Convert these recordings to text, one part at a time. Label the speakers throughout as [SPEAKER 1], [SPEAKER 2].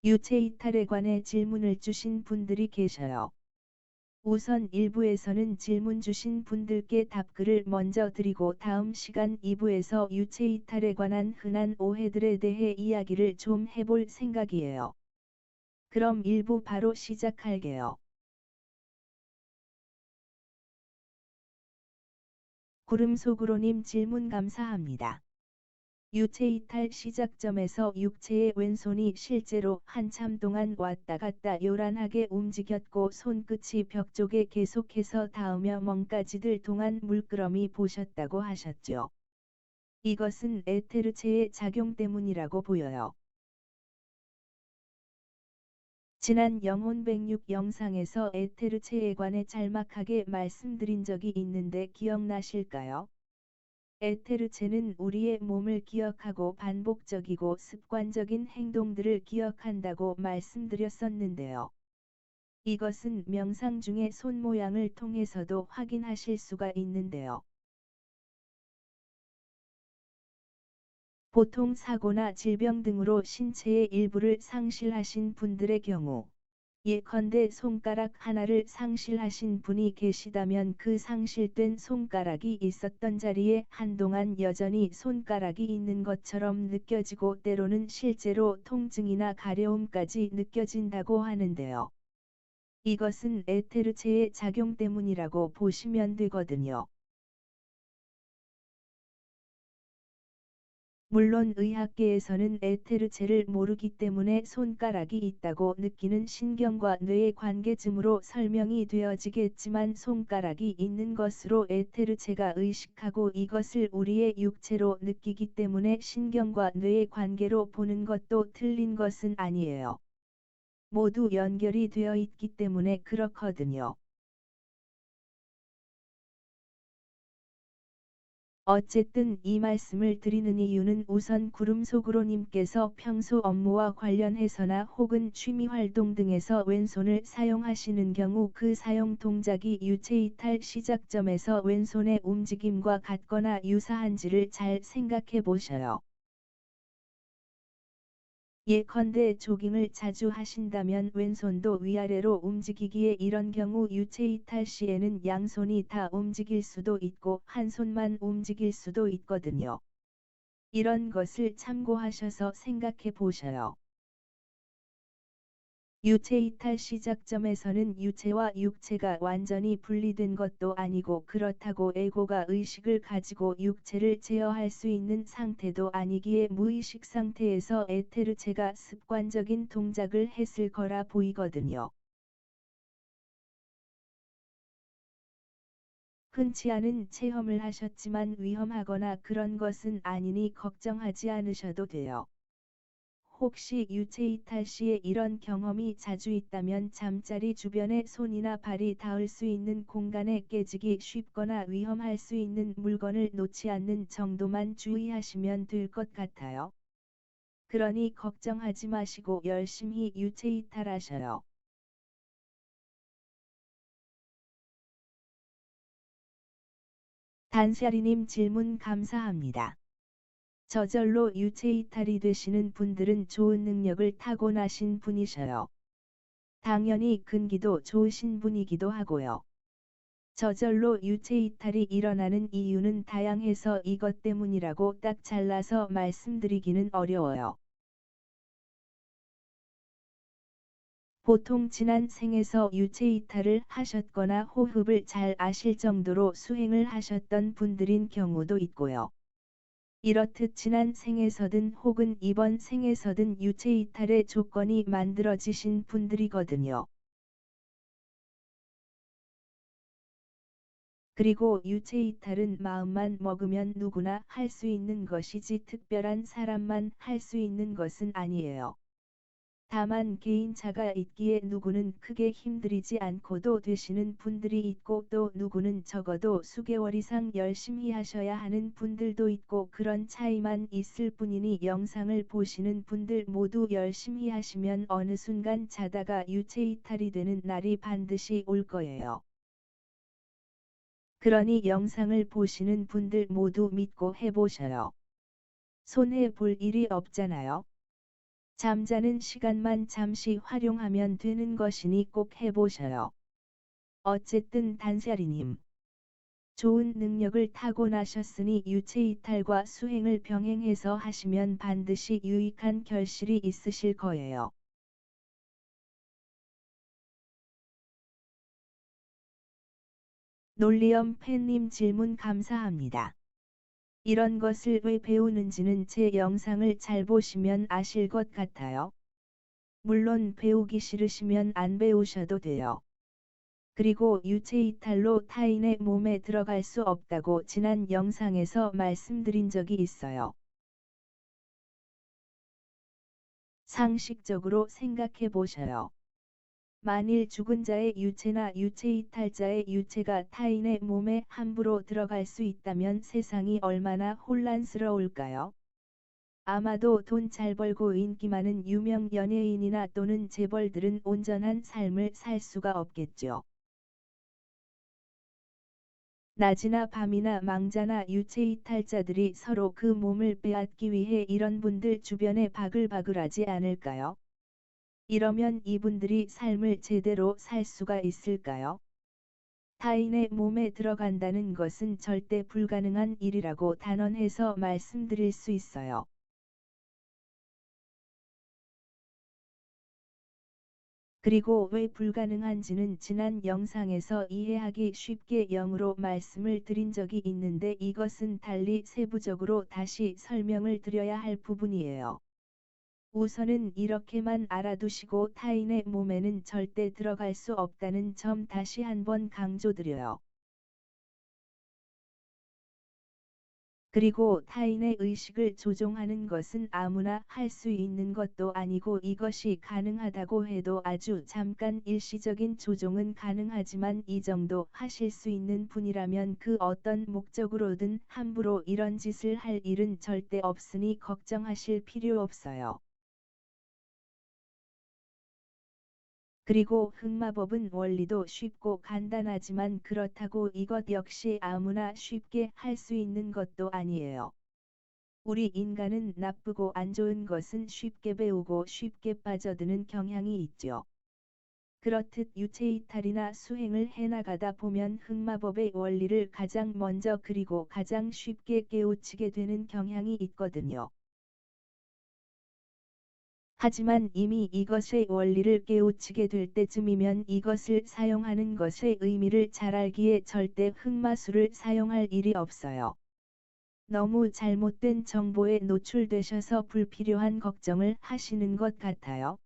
[SPEAKER 1] 유체 이탈에 관해 질문을 주신 분들이 계셔요. 우선 1부에서는 질문 주신 분들께 답글을 먼저 드리고 다음 시간 2부에서 유체 이탈에 관한 흔한 오해들에 대해 이야기를 좀 해볼 생각이에요. 그럼 1부 바로 시작할게요. 구름 속으로님 질문 감사합니다. 유체 이탈 시작점에서 육체의 왼손이 실제로 한참 동안 왔다 갔다 요란하게 움직였고 손끝이 벽 쪽에 계속해서 닿으며 멍까지들 동안 물끄러미 보셨다고 하셨죠. 이것은 에테르체의 작용 때문이라고 보여요. 지난 영혼 106 영상에서 에테르체에 관해 짤막하게 말씀드린 적이 있는데 기억나실까요? 에테르체는 우리의 몸을 기억하고 반복적이고 습관적인 행동들을 기억한다고 말씀드렸었는데요. 이것은 명상 중에 손 모양을 통해서도 확인하실 수가 있는데요. 보통 사고나 질병 등으로 신체의 일부를 상실하신 분들의 경우, 예컨대 손가락 하나를 상실하신 분이 계시다면 그 상실된 손가락이 있었던 자리에 한동안 여전히 손가락이 있는 것처럼 느껴지고 때로는 실제로 통증이나 가려움까지 느껴진다고 하는데요. 이것은 에테르체의 작용 때문이라고 보시면 되거든요. 물론 의학계에서는 에테르체를 모르기 때문에 손가락이 있다고 느끼는 신경과 뇌의 관계쯤으로 설명이 되어지겠지만 손가락이 있는 것으로 에테르체가 의식하고 이것을 우리의 육체로 느끼기 때문에 신경과 뇌의 관계로 보는 것도 틀린 것은 아니에요. 모두 연결이 되어 있기 때문에 그렇거든요. 어쨌든 이 말씀을 드리는 이유는 우선 구름 속으로님께서 평소 업무와 관련해서나 혹은 취미활동 등에서 왼손을 사용하시는 경우 그 사용 동작이 유체 이탈 시작점에서 왼손의 움직임과 같거나 유사한지를 잘 생각해 보셔요. 예컨대 조깅을 자주 하신다면 왼손도 위아래로 움직이기에 이런 경우 유체 이탈 시에는 양손이 다 움직일 수도 있고 한 손만 움직일 수도 있거든요. 이런 것을 참고하셔서 생각해 보셔요. 유체 이탈 시작점에서는 유체와 육체가 완전히 분리된 것도 아니고 그렇다고 에고가 의식을 가지고 육체를 제어할 수 있는 상태도 아니기에 무의식 상태에서 에테르체가 습관적인 동작을 했을 거라 보이거든요. 흔치 않은 체험을 하셨지만 위험하거나 그런 것은 아니니 걱정하지 않으셔도 돼요. 혹시 유체 이탈 시에 이런 경험이 자주 있다면 잠자리 주변에 손이나 발이 닿을 수 있는 공간에 깨지기 쉽거나 위험할 수 있는 물건을 놓지 않는 정도만 주의하시면 될 것 같아요. 그러니 걱정하지 마시고 열심히 유체 이탈하셔요. 단샤리님 질문 감사합니다. 저절로 유체 이탈이 되시는 분들은 좋은 능력을 타고나신 분이셔요. 당연히 근기도 좋으신 분이기도 하고요. 저절로 유체 이탈이 일어나는 이유는 다양해서 이것 때문이라고 딱 잘라서 말씀드리기는 어려워요. 보통 지난 생에서 유체 이탈을 하셨거나 호흡을 잘 아실 정도로 수행을 하셨던 분들인 경우도 있고요. 이렇듯 지난 생에서든 혹은 이번 생에서든 유체 이탈의 조건이 만들어지신 분들이거든요. 그리고 유체 이탈은 마음만 먹으면 누구나 할 수 있는 것이지 특별한 사람만 할 수 있는 것은 아니에요. 다만 개인차가 있기에 누구는 크게 힘들이지 않고도 되시는 분들이 있고 또 누구는 적어도 수개월 이상 열심히 하셔야 하는 분들도 있고 그런 차이만 있을 뿐이니 영상을 보시는 분들 모두 열심히 하시면 어느 순간 자다가 유체 이탈이 되는 날이 반드시 올 거예요. 그러니 영상을 보시는 분들 모두 믿고 해보셔요. 손해 볼 일이 없잖아요. 잠자는 시간만 잠시 활용하면 되는 것이니 꼭 해보셔요. 어쨌든 단사리님. 좋은 능력을 타고나셨으니 유체이탈과 수행을 병행해서 하시면 반드시 유익한 결실이 있으실 거예요. 논리엄 팬님 질문 감사합니다. 이런 것을 왜 배우는지는 제 영상을 잘 보시면 아실 것 같아요. 물론 배우기 싫으시면 안 배우셔도 돼요. 그리고 유체이탈로 타인의 몸에 들어갈 수 없다고 지난 영상에서 말씀드린 적이 있어요. 상식적으로 생각해 보셔요. 만일 죽은 자의 유체나 유체이탈자의 유체가 타인의 몸에 함부로 들어갈 수 있다면 세상이 얼마나 혼란스러울까요? 아마도 돈 잘 벌고 인기 많은 유명 연예인이나 또는 재벌들은 온전한 삶을 살 수가 없겠죠. 낮이나 밤이나 망자나 유체이탈자들이 서로 그 몸을 빼앗기 위해 이런 분들 주변에 바글바글하지 않을까요? 이러면 이분들이 삶을 제대로 살 수가 있을까요? 타인의 몸에 들어간다는 것은 절대 불가능한 일이라고 단언해서 말씀드릴 수 있어요. 그리고 왜 불가능한지는 지난 영상에서 이해하기 쉽게 영으로 말씀을 드린 적이 있는데 이것은 달리 세부적으로 다시 설명을 드려야 할 부분이에요. 우선은 이렇게만 알아두시고 타인의 몸에는 절대 들어갈 수 없다는 점 다시 한번 강조드려요. 그리고 타인의 의식을 조종하는 것은 아무나 할 수 있는 것도 아니고 이것이 가능하다고 해도 아주 잠깐 일시적인 조종은 가능하지만 이 정도 하실 수 있는 분이라면 그 어떤 목적으로든 함부로 이런 짓을 할 일은 절대 없으니 걱정하실 필요 없어요. 그리고 흑마법은 원리도 쉽고 간단하지만 그렇다고 이것 역시 아무나 쉽게 할 수 있는 것도 아니에요. 우리 인간은 나쁘고 안 좋은 것은 쉽게 배우고 쉽게 빠져드는 경향이 있죠. 그렇듯 유체이탈이나 수행을 해나가다 보면 흑마법의 원리를 가장 먼저 그리고 가장 쉽게 깨우치게 되는 경향이 있거든요. 하지만 이미 이것의 원리를 깨우치게 될 때쯤이면 이것을 사용하는 것의 의미를 잘 알기에 절대 흑마술을 사용할 일이 없어요. 너무 잘못된 정보에 노출되셔서 불필요한 걱정을 하시는 것 같아요.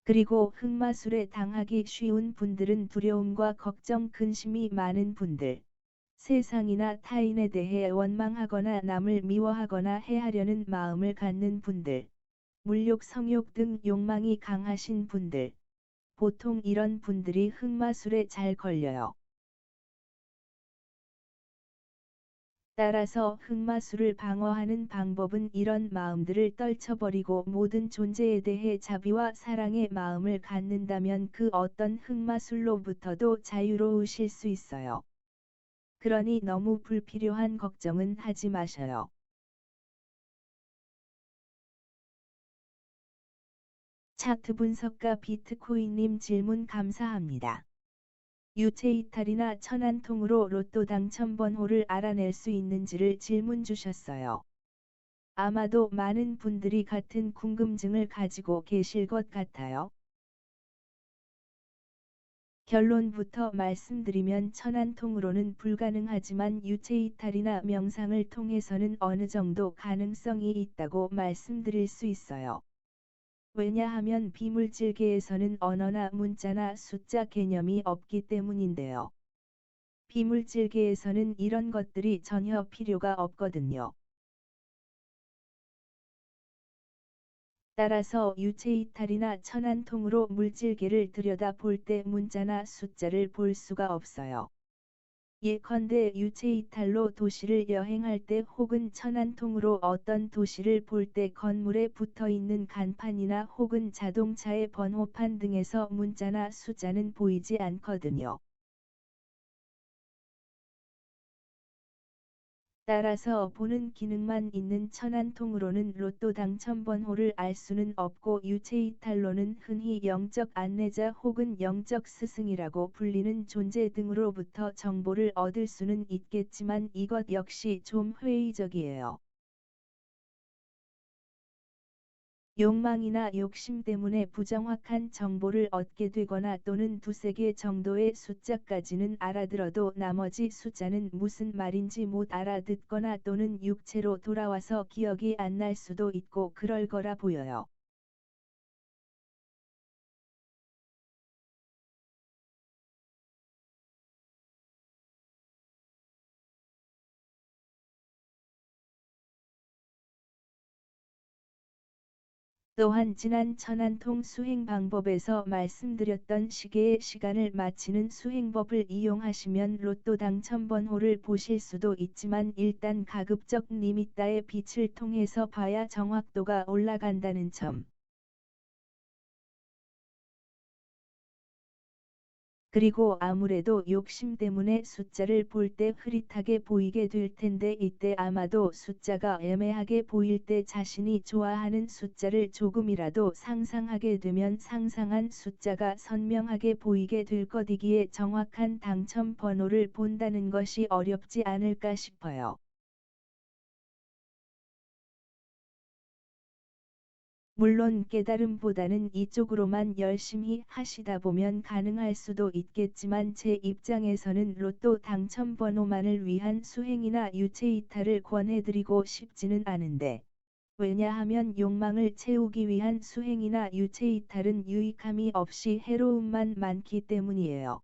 [SPEAKER 1] 그리고 흑마술에 당하기 쉬운 분들은 두려움과 걱정 근심이 많은 분들. 세상이나 타인에 대해 원망하거나 남을 미워하거나 해하려는 마음을 갖는 분들, 물욕 성욕 등 욕망이 강하신 분들, 보통 이런 분들이 흑마술에 잘 걸려요. 따라서 흑마술을 방어하는 방법은 이런 마음들을 떨쳐버리고 모든 존재에 대해 자비와 사랑의 마음을 갖는다면 그 어떤 흑마술로부터도 자유로우실 수 있어요. 그러니 너무 불필요한 걱정은 하지 마셔요. 차트 분석가 비트코인님 질문 감사합니다. 유체이탈이나 천안통으로 로또 당첨 번호를 알아낼 수 있는지를 질문 주셨어요. 아마도 많은 분들이 같은 궁금증을 가지고 계실 것 같아요. 결론부터 말씀드리면 천안통으로는 불가능하지만 유체이탈이나 명상을 통해서는 어느 정도 가능성이 있다고 말씀드릴 수 있어요. 왜냐하면 비물질계에서는 언어나 문자나 숫자 개념이 없기 때문인데요. 비물질계에서는 이런 것들이 전혀 필요가 없거든요. 따라서 유체이탈이나 천안통으로 물질계를 들여다볼 때 문자나 숫자를 볼 수가 없어요. 예컨대 유체이탈로 도시를 여행할 때 혹은 천안통으로 어떤 도시를 볼 때 건물에 붙어있는 간판이나 혹은 자동차의 번호판 등에서 문자나 숫자는 보이지 않거든요. 따라서 보는 기능만 있는 천안통으로는 로또 당첨 번호를 알 수는 없고 유체이탈로는 흔히 영적 안내자 혹은 영적 스승이라고 불리는 존재 등으로부터 정보를 얻을 수는 있겠지만 이것 역시 좀 회의적이에요. 욕망이나 욕심 때문에 부정확한 정보를 얻게 되거나 또는 두세 개 정도의 숫자까지는 알아들어도 나머지 숫자는 무슨 말인지 못 알아듣거나 또는 육체로 돌아와서 기억이 안 날 수도 있고 그럴 거라 보여요. 또한 지난 천안통 수행 방법에서 말씀드렸던 시계의 시간을 맞히는 수행법을 이용하시면 로또 당첨 번호를 보실 수도 있지만 일단 가급적 리미따의 빛을 통해서 봐야 정확도가 올라간다는 점. 그리고 아무래도 욕심 때문에 숫자를 볼 때 흐릿하게 보이게 될 텐데 이때 아마도 숫자가 애매하게 보일 때 자신이 좋아하는 숫자를 조금이라도 상상하게 되면 상상한 숫자가 선명하게 보이게 될 것이기에 정확한 당첨 번호를 본다는 것이 어렵지 않을까 싶어요. 물론 깨달음보다는 이쪽으로만 열심히 하시다 보면 가능할 수도 있겠지만 제 입장에서는 로또 당첨 번호만을 위한 수행이나 유체이탈을 권해드리고 싶지는 않은데, 왜냐하면 욕망을 채우기 위한 수행이나 유체이탈은 유익함이 없이 해로움만 많기 때문이에요.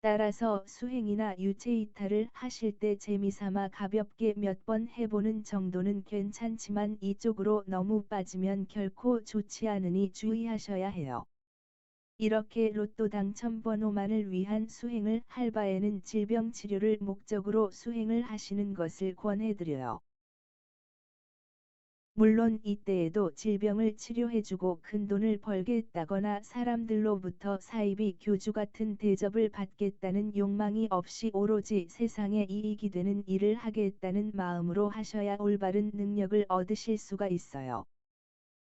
[SPEAKER 1] 따라서 수행이나 유체이탈을 하실 때 재미삼아 가볍게 몇 번 해보는 정도는 괜찮지만 이쪽으로 너무 빠지면 결코 좋지 않으니 주의하셔야 해요. 이렇게 로또 당첨 번호만을 위한 수행을 할 바에는 질병 치료를 목적으로 수행을 하시는 것을 권해드려요. 물론 이때에도 질병을 치료해주고 큰돈을 벌겠다거나 사람들로부터 사이비 교주 같은 대접을 받겠다는 욕망이 없이 오로지 세상에 이익이 되는 일을 하겠다는 마음으로 하셔야 올바른 능력을 얻으실 수가 있어요.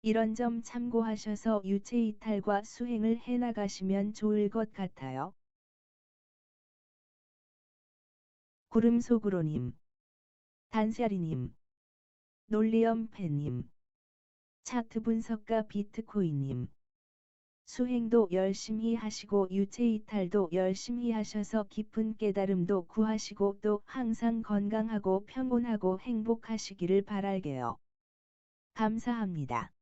[SPEAKER 1] 이런 점 참고하셔서 유체이탈과 수행을 해나가시면 좋을 것 같아요. 구름속으로님, 단샤리님, 놀리엄팬님, 차트 분석가 비트코인님. 수행도 열심히 하시고 유체이탈도 열심히 하셔서 깊은 깨달음도 구하시고 또 항상 건강하고 평온하고 행복하시기를 바랄게요. 감사합니다.